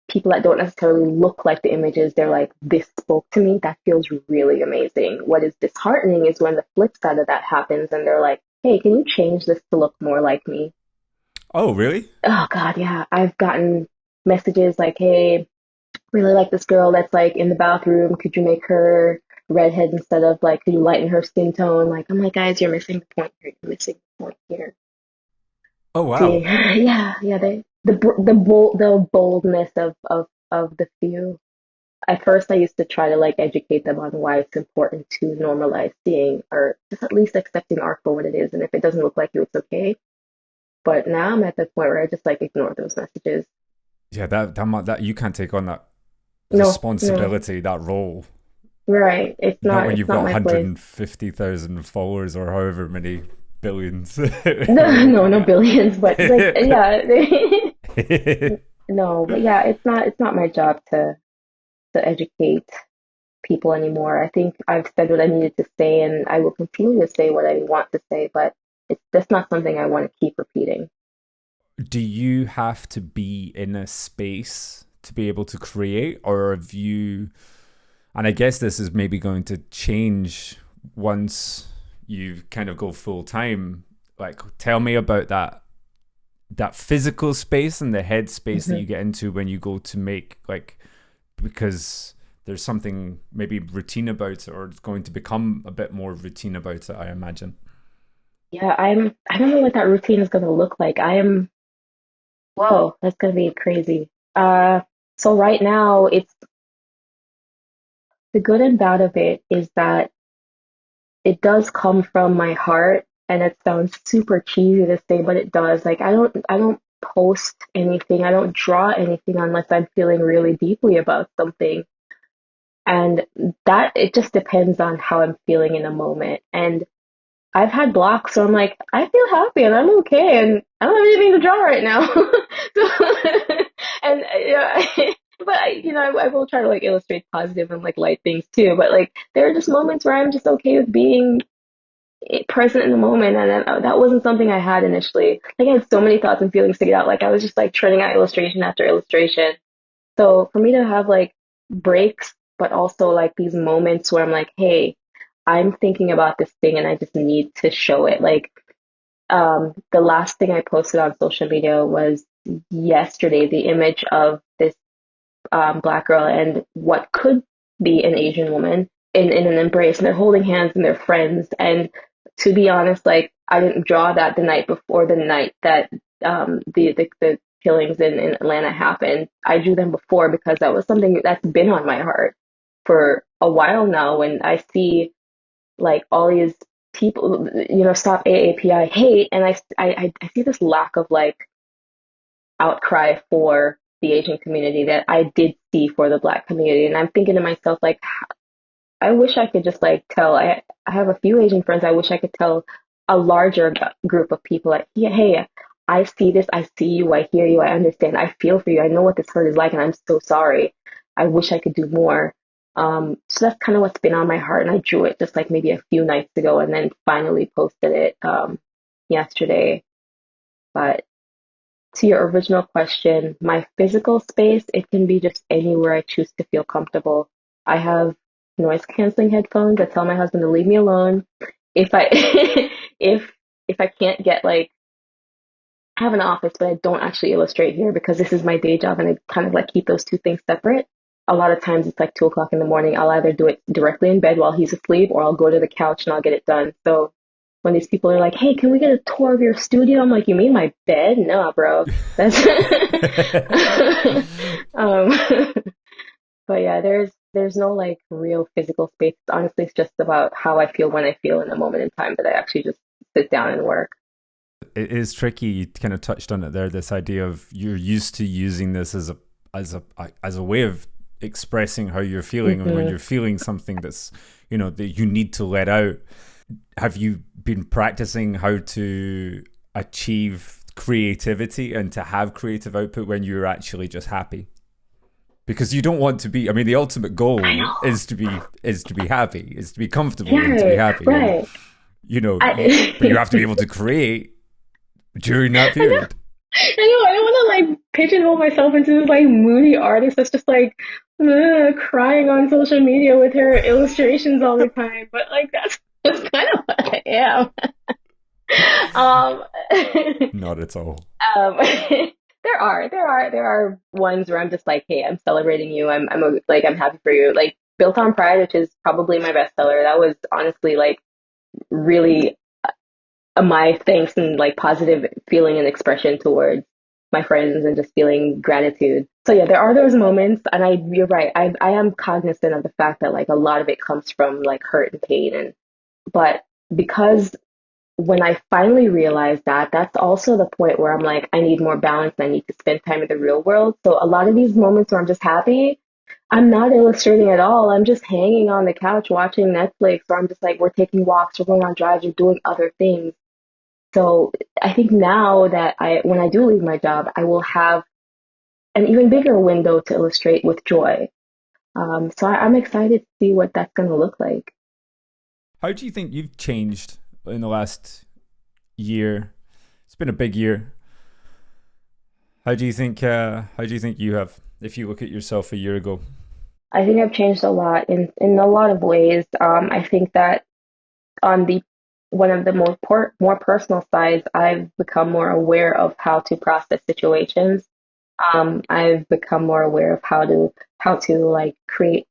people that don't necessarily look like the images, they're like, this spoke to me. That feels really amazing. What is disheartening is when the flip side of that happens and they're like, hey, can you change this to look more like me?
Oh, really?
Oh, God, yeah. I've gotten messages like, hey, really like this girl that's like in the bathroom. Could you make her redhead instead of like, could you lighten her skin tone? Like, I'm like, guys, you're missing the point here. You're missing the point here.
Oh, wow.
See, yeah. The boldness of the few. At first, I used to try to like educate them on why it's important to normalize seeing or just at least accepting art for what it is. And if it doesn't look like you, it's okay. But now I'm at the point where I just like ignore those messages.
Yeah, that you can't take on that
No,
responsibility, that role.
right. It's
Not
not.
when
It's
you've
not
got
my place.
150,000 followers or however many billions.
No billions, but like yeah. No, but yeah, it's not my job to educate people anymore. I think I've said what I needed to say and I will continue to say what I want to say, but that's not something I want to keep repeating.
Do you have to be in a space to be able to create, or have you, and I guess this is maybe going to change once you kind of go full time, like tell me about that physical space and the head space that you get into when you go to make, like, because there's something maybe routine about it, or it's going to become a bit more routine about it, I imagine.
Yeah, I don't know what that routine is going to look like. Whoa, that's going to be crazy. So right now it's the good and bad of it is that it does come from my heart and it sounds super cheesy to say, but it does. Like I don't post anything. I don't draw anything unless I'm feeling really deeply about something. And that it just depends on how I'm feeling in a moment. And I've had blocks where I'm like, I feel happy and I'm okay and I don't have anything to draw right now. So, and yeah, But I will try to like illustrate positive and like light things too. But like there are just moments where I'm just okay with being present in the moment, and that wasn't something I had initially. Like I had so many thoughts and feelings to get out. Like I was just like churning out illustration after illustration. So for me to have like breaks, but also like these moments where I'm like, hey, I'm thinking about this thing and I just need to show it. Like the last thing I posted on social media was yesterday, the image of this black girl and what could be an Asian woman in an embrace, and they're holding hands and they're friends. And to be honest, like I didn't draw that the night before the night that the killings in Atlanta happened. I drew them before because that was something that's been on my heart for a while now. When I see like all these people, stop AAPI hate, and I see this lack of like outcry for the Asian community that I did see for the Black community. And I'm thinking to myself, like, I wish I could just like tell. I have a few Asian friends. I wish I could tell a larger group of people, like, yeah, hey, I see this. I see you. I hear you. I understand. I feel for you. I know what this hurt is like, and I'm so sorry. I wish I could do more. So that's kind of what's been on my heart, and I drew it just like maybe a few nights ago, and then finally posted it yesterday. But to your original question, my physical space, it can be just anywhere I choose to feel comfortable. I have noise canceling headphones. I tell my husband to leave me alone. If I if if I can't get like I have an office, but I don't actually illustrate here because this is my day job and I kind of like keep those two things separate. A lot of times it's like 2 o'clock in the morning. I'll either do it directly in bed while he's asleep or I'll go to the couch and I'll get it done. So when these people are like, hey, can we get a tour of your studio? I'm like, you mean my bed? No, bro. That's um but yeah, there's no like real physical space. Honestly, it's just about how I feel when I feel in a moment in time that I actually just sit down and work.
It is tricky. You kind of touched on it there. This idea of you're used to using this as a way of expressing how you're feeling, and when you're feeling something that's that you need to let out. Have you been practicing how to achieve creativity and to have creative output when you're actually just happy? Because you don't want to be. I mean, the ultimate goal is to be happy, is to be comfortable and to be happy.
Right.
And, but you have to be able to create during that period.
I know. I don't want to like pigeonhole myself into this like moody artist that's just like crying on social media with her illustrations all the time. But like that's kind of what I am.
Not at all.
There are ones where I'm just like, hey, I'm celebrating you. I'm happy for you. Like Built on Pride, which is probably my bestseller. That was honestly like really my thanks and like positive feeling and expression towards my friends and just feeling gratitude. So yeah, there are those moments, and you're right. I am cognizant of the fact that like a lot of it comes from like hurt and pain, but because when I finally realized that, that's also the point where I'm like, I need more balance. I need to spend time in the real world. So a lot of these moments where I'm just happy, I'm not illustrating at all. I'm just hanging on the couch watching Netflix, or I'm just like, we're taking walks, we're going on drives, we're doing other things. So I think now that when I do leave my job, I will have an even bigger window to illustrate with joy. So I'm excited to see what that's going to look like.
How do you think you've changed in the last year? It's been a big year. How do you think you have, if you look at yourself a year ago?
I think I've changed a lot in a lot of ways. I think that on one of the more personal sides, I've become more aware of how to process situations. I've become more aware of how to like create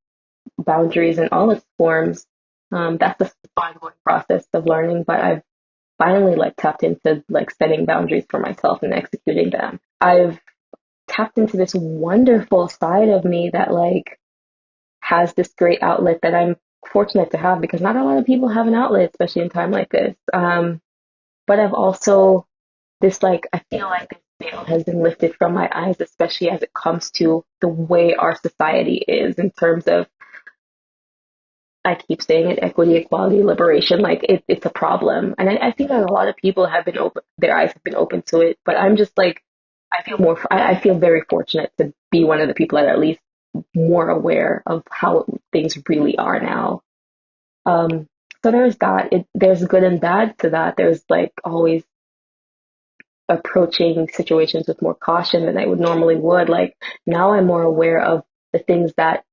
boundaries in all its forms. That's the ongoing process of learning, but I've finally like tapped into like setting boundaries for myself and executing them. I've tapped into this wonderful side of me that like has this great outlet that I'm fortunate to have, because not a lot of people have an outlet, especially in time like this. But I've also I feel like this veil has been lifted from my eyes, especially as it comes to the way our society is in terms of, I keep saying it, equity, equality, liberation. Like it's a problem. And I think that a lot of people have been their eyes have been open to it, but I'm just like, I feel very fortunate to be one of the people that are at least more aware of how things really are now. Um, so there's that. There's good and bad to that. There's like always approaching situations with more caution than I would normally would. Like now I'm more aware of the things that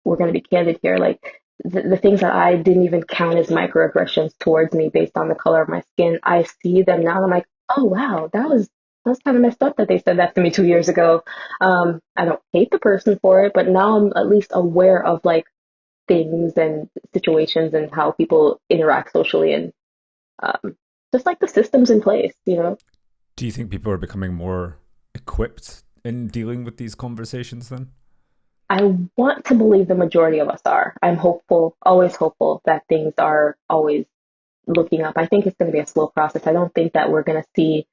we're going to be candid here. Like the things that I didn't even count as microaggressions towards me based on the color of my skin. I see them now. And I'm like, oh wow, that was kind of messed up that they said that to me 2 years ago. I don't hate the person for it, but now I'm at least aware of like things and situations and how people interact socially and just like the systems in place, you know?
Do you think people are becoming more equipped in dealing with these conversations then?
I want to believe the majority of us are. I'm hopeful, always hopeful that things are always looking up. I think it's going to be a slow process. I don't think that we're going to see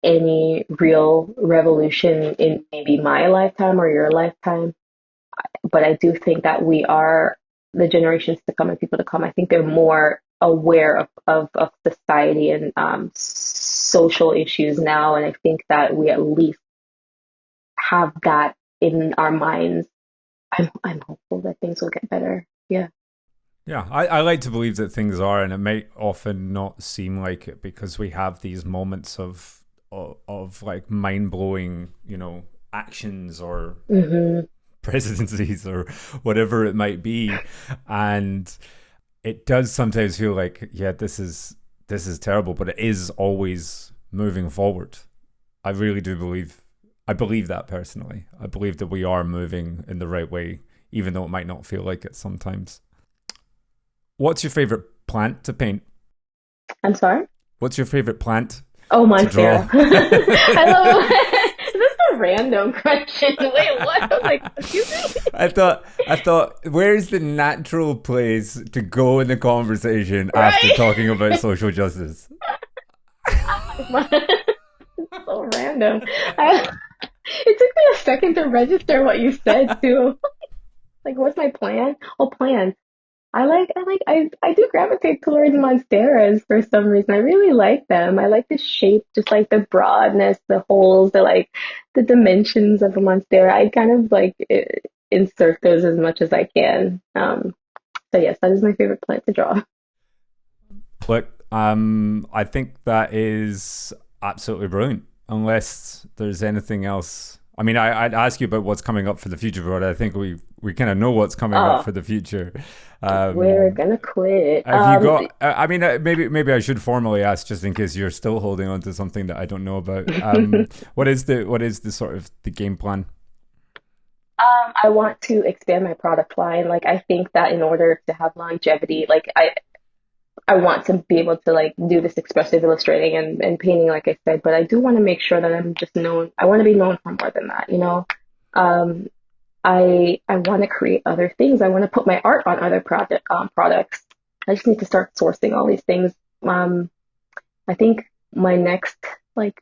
any real revolution in maybe my lifetime or your lifetime. But I do think that we are the generations to come and people to come. I think they're more aware of society and social issues now. And I think that we at least have that in our minds. I'm hopeful that things will get better. Yeah.
Yeah, I like to believe that things are, and it might often not seem like it because we have these moments of like mind blowing, actions or presidencies or whatever it might be, and it does sometimes feel like, yeah, this is terrible, but it is always moving forward. I really do believe. I believe that personally. I believe that we are moving in the right way, even though it might not feel like it sometimes. What's your favorite plant to paint?
I'm sorry?
What's your favorite plant
Oh,
to draw?
Monstera. I love it. This is a random question. Wait, what? I was like, excuse me?
I thought, where's the natural place to go in the conversation after talking about social justice?
So random. It took me a second to register what you said too. Like, what's my plan? Oh, plans. I do gravitate towards monsteras for some reason. I really like them. I like the shape, just like the broadness, the holes, the dimensions of a monstera. I kind of like insert those as much as I can. So yes, that is my favorite plant to draw.
Look, I think that is absolutely brilliant. Unless there's anything else. I mean, I'd ask you about what's coming up for the future, but I think we kind of know what's coming up for the future.
We're gonna quit.
Have you got? I mean, maybe I should formally ask, just in case you're still holding on to something that I don't know about. What is the sort of the game plan?
I want to expand my product line. Like, I think that in order to have longevity, like I want to be able to like do this expressive illustrating and painting, like I said, but I do want to make sure that I'm just known. I want to be known for more than that, you know? I want to create other things. I want to put my art on other products. I just need to start sourcing all these things. I think my next like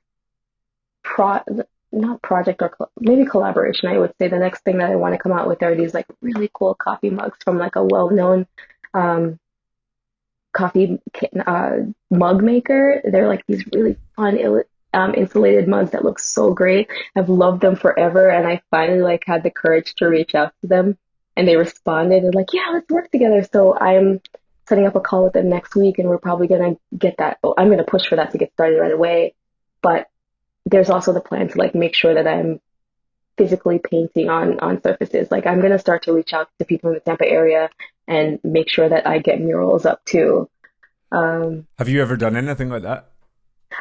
not project or maybe collaboration, I would say the next thing that I want to come out with are these like really cool coffee mugs from like a well-known coffee mug maker. They're like these really fun insulated mugs that look so great. I've loved them forever, and I finally like had the courage to reach out to them, and they responded and like, yeah, let's work together. So I'm setting up a call with them next week, and we're probably gonna get that. I'm gonna push for that to get started right away. But there's also the plan to like make sure that I'm physically painting on surfaces. Like, I'm gonna start to reach out to people in the Tampa area and make sure that I get murals up too.
Have you ever done anything like that?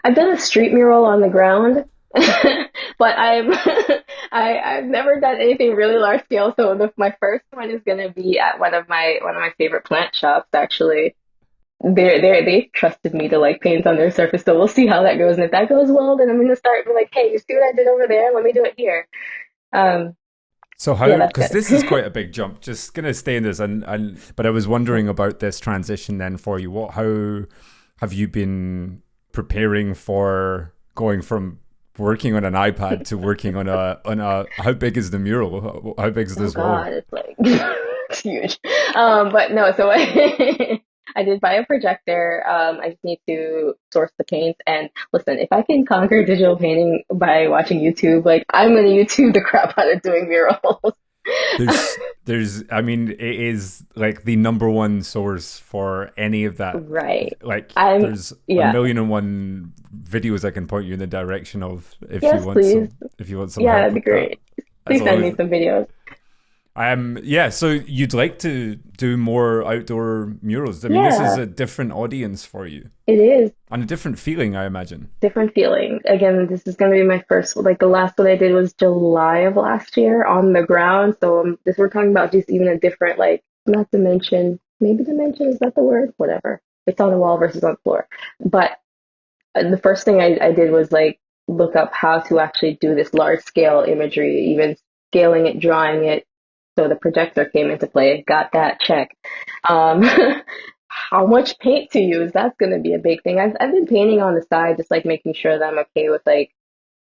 I've done a street mural on the ground, but I've never done anything really large scale. So my first one is gonna be at one of my favorite plant shops. Actually, they trusted me to like paint on their surface. So we'll see how that goes. And if that goes well, then I'm gonna start like, hey, you see what I did over there? Let me do it here.
So how, because this is quite a big jump, just going to stay in this, but I was wondering about this transition then for you. How have you been preparing for going from working on an iPad to working on a, how big is the mural? How big is this wall?
God, it's like, it's huge. But no, so I did buy a projector. I just need to source the paints. And listen, if I can conquer digital painting by watching YouTube, like I'm gonna YouTube the crap out of doing murals.
I mean, it is like the number one source for any of that.
Right.
Like,
I'm,
there's a
yeah.
million and one videos I can point you in the direction of
Yes, please.
if you want some
Yeah,
help
that'd be
with that.
great.
As
Please send
long
me
as
some videos.
yeah, so you'd like to do more outdoor murals. I mean, this is
Yeah,
a different audience for you
it is.
and a different feeling, I imagine.
Different feeling. Again, this is going to be my first, like the last one I did was July of last year on the ground. So this we're talking about just even a different, like, not dimension, maybe dimension, is that the word? Whatever. It's on the wall versus on the floor. But the first thing I did was like look up how to actually do this large scale imagery, even scaling it, drawing it. So the projector came into play, got that check. Um, how much paint to use? That's going to be a big thing. I've been painting on the side, just like making sure that I'm okay with like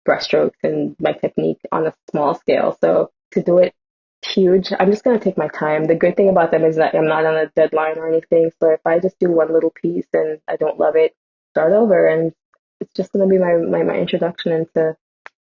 brushstrokes and my technique on a small scale. So to do it huge, I'm just going to take my time. The good thing about them is that I'm not on a deadline or anything. So if I just do one little piece and I don't love it, start over. And it's just going to be my introduction into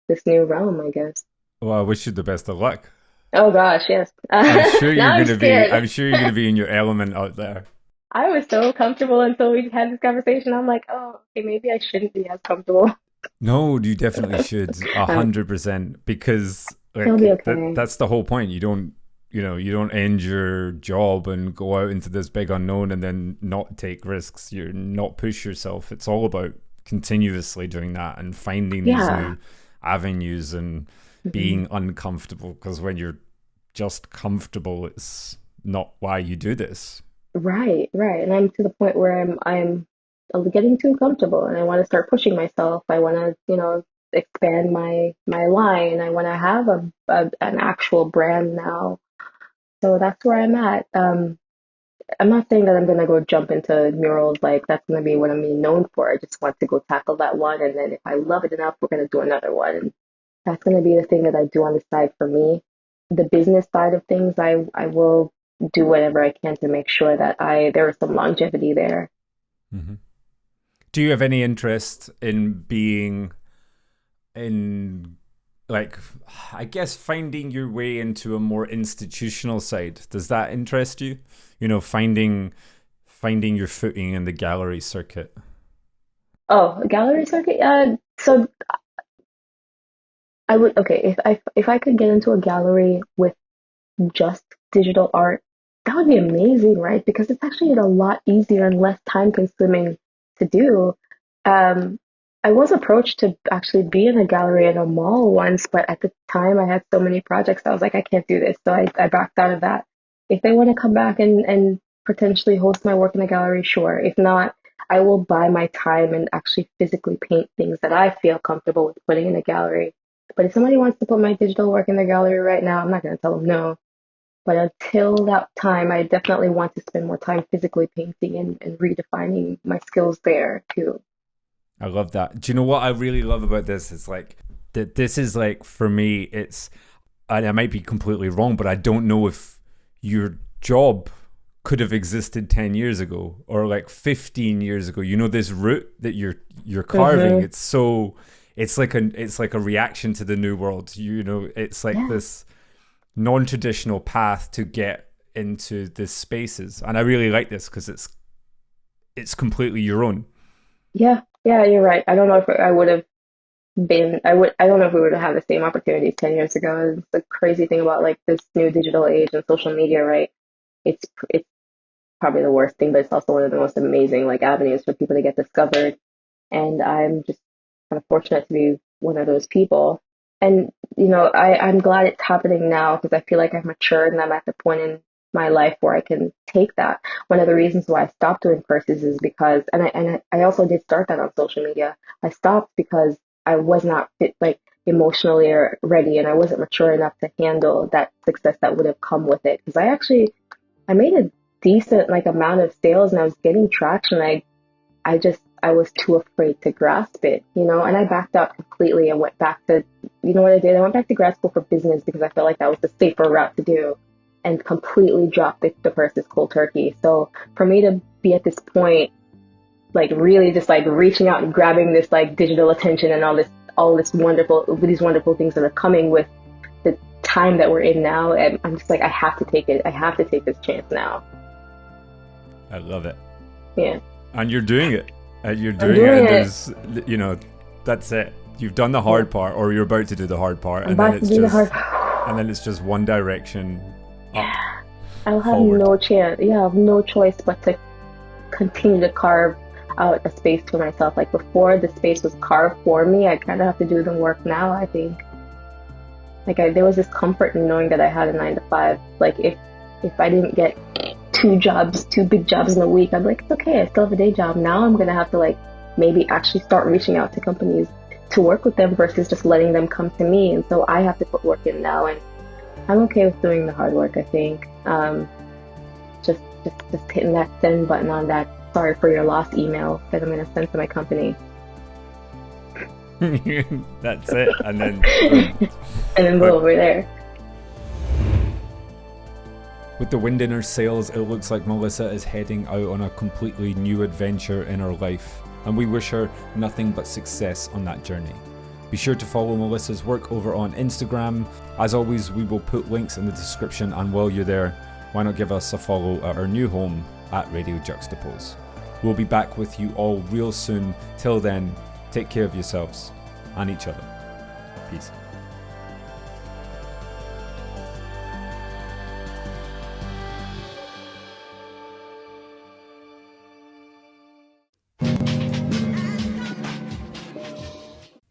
this new realm, I guess.
Well, I wish you the best of luck.
Oh gosh, yes.
I'm sure
Now
you're
I'm
gonna be.
scared.
I'm sure you're gonna be in your element out there.
I was so comfortable until we had this conversation. I'm like, oh, okay, maybe I shouldn't be as comfortable.
No, you definitely should,
Um,
100%, because
It'll
like
be okay.
that's the whole point. You don't end your job and go out into this big unknown and then not take risks. You're not push yourself. It's all about continuously doing that and finding these
Yeah.
new avenues and
Mhm.
being uncomfortable. Because when you're just comfortable, it's not why you do this.
Right, right. And I'm to the point where I'm getting too comfortable and I want to start pushing myself. I want to, expand my line. I want to have an actual brand now. So that's where I'm at. I'm not saying that I'm gonna go jump into murals like that's gonna be what I'm being known for. I just want to go tackle that one, and then if I love it enough, we're gonna do another one. And that's gonna be the thing that I do on the side for me. The business side of things, I will do whatever I can to make sure that I there is some longevity there.
Hmm. Do you have any interest in being in, like, I guess finding your way into a more institutional side? Does that interest you? Finding your footing in the gallery circuit.
Oh, a gallery circuit. So I would okay if I could get into a gallery with just digital art, that would be amazing, right? Because it's actually a lot easier and less time consuming to do. Um, I was approached to actually be in a gallery at a mall once, but at the time I had so many projects, I was like, I can't do this. So I backed out of that. If they want to come back and potentially host my work in a gallery, sure. If not, I will buy my time and actually physically paint things that I feel comfortable with putting in a gallery. But if somebody wants to put my digital work in the gallery right now, I'm not going to tell them no. But until that time, I definitely want to spend more time physically painting and redefining my skills there too.
I love that. Do you know what I really love about this? It's like that this is like, for me, it's, and I might be completely wrong, but I don't know if your job could have existed 10 years ago or like 15 years ago. This route that you're carving,
Hmm.
it's like a reaction to the new world. It's like
Yeah,
this non-traditional path to get into these spaces. And I really like this because it's completely your own.
yeah, yeah. You're right. I don't know if I would have been. I don't know if we would have had the same opportunities 10 years ago. It's the crazy thing about like this new digital age and social media, right? It's probably the worst thing, but it's also one of the most amazing like avenues for people to get discovered. And I'm just kind of fortunate to be one of those people. And I'm glad it's happening now because I feel like I've matured and I'm at the point in my life where I can take that. One of the reasons why I stopped doing courses is because, and I also did start that on social media. I stopped because I was not fit, like emotionally or ready, and I wasn't mature enough to handle that success that would have come with it. Because I made a decent like amount of sales and I was getting traction. I was too afraid to grasp it, and I backed out completely and went back to, what I did? I went back to grad school for business because I felt like that was the safer route to do and completely dropped the courses cold turkey. So for me to be at this point, like really just like reaching out and grabbing this like digital attention and these wonderful things that are coming with the time that we're in now. And I'm just like, I have to take it. I have to take this chance now.
I love it.
Yeah.
And you're doing it. You're doing it. And there's, you know, that's it. You've done the hard part, or you're about to do the hard part, and then it's just one direction up.
I'll have
forward.
no chance. Yeah, I have no choice but to continue to carve out a space for myself. Like before the space was carved for me, I kind of have to do the work now, I think. Like there was this comfort in knowing that I had a 9-to-5. Like if I didn't get two big jobs in a week, I'm like, it's okay, I still have a day job. Now I'm gonna have to like maybe actually start reaching out to companies to work with them versus just letting them come to me. And so I have to put work in now, and I'm okay with doing the hard work, I think. Just hitting that send button on that sorry for your loss email that I'm going to send to my company.
That's it. And then
and then go over there.
With the wind in her sails, it looks like Melissa is heading out on a completely new adventure in her life, and we wish her nothing but success on that journey. Be sure to follow Melissa's work over on Instagram. As always, we will put links in the description, and while you're there, why not give us a follow at our new home at Radio Juxtapoz. We'll be back with you all real soon. Till then, take care of yourselves and each other. Peace.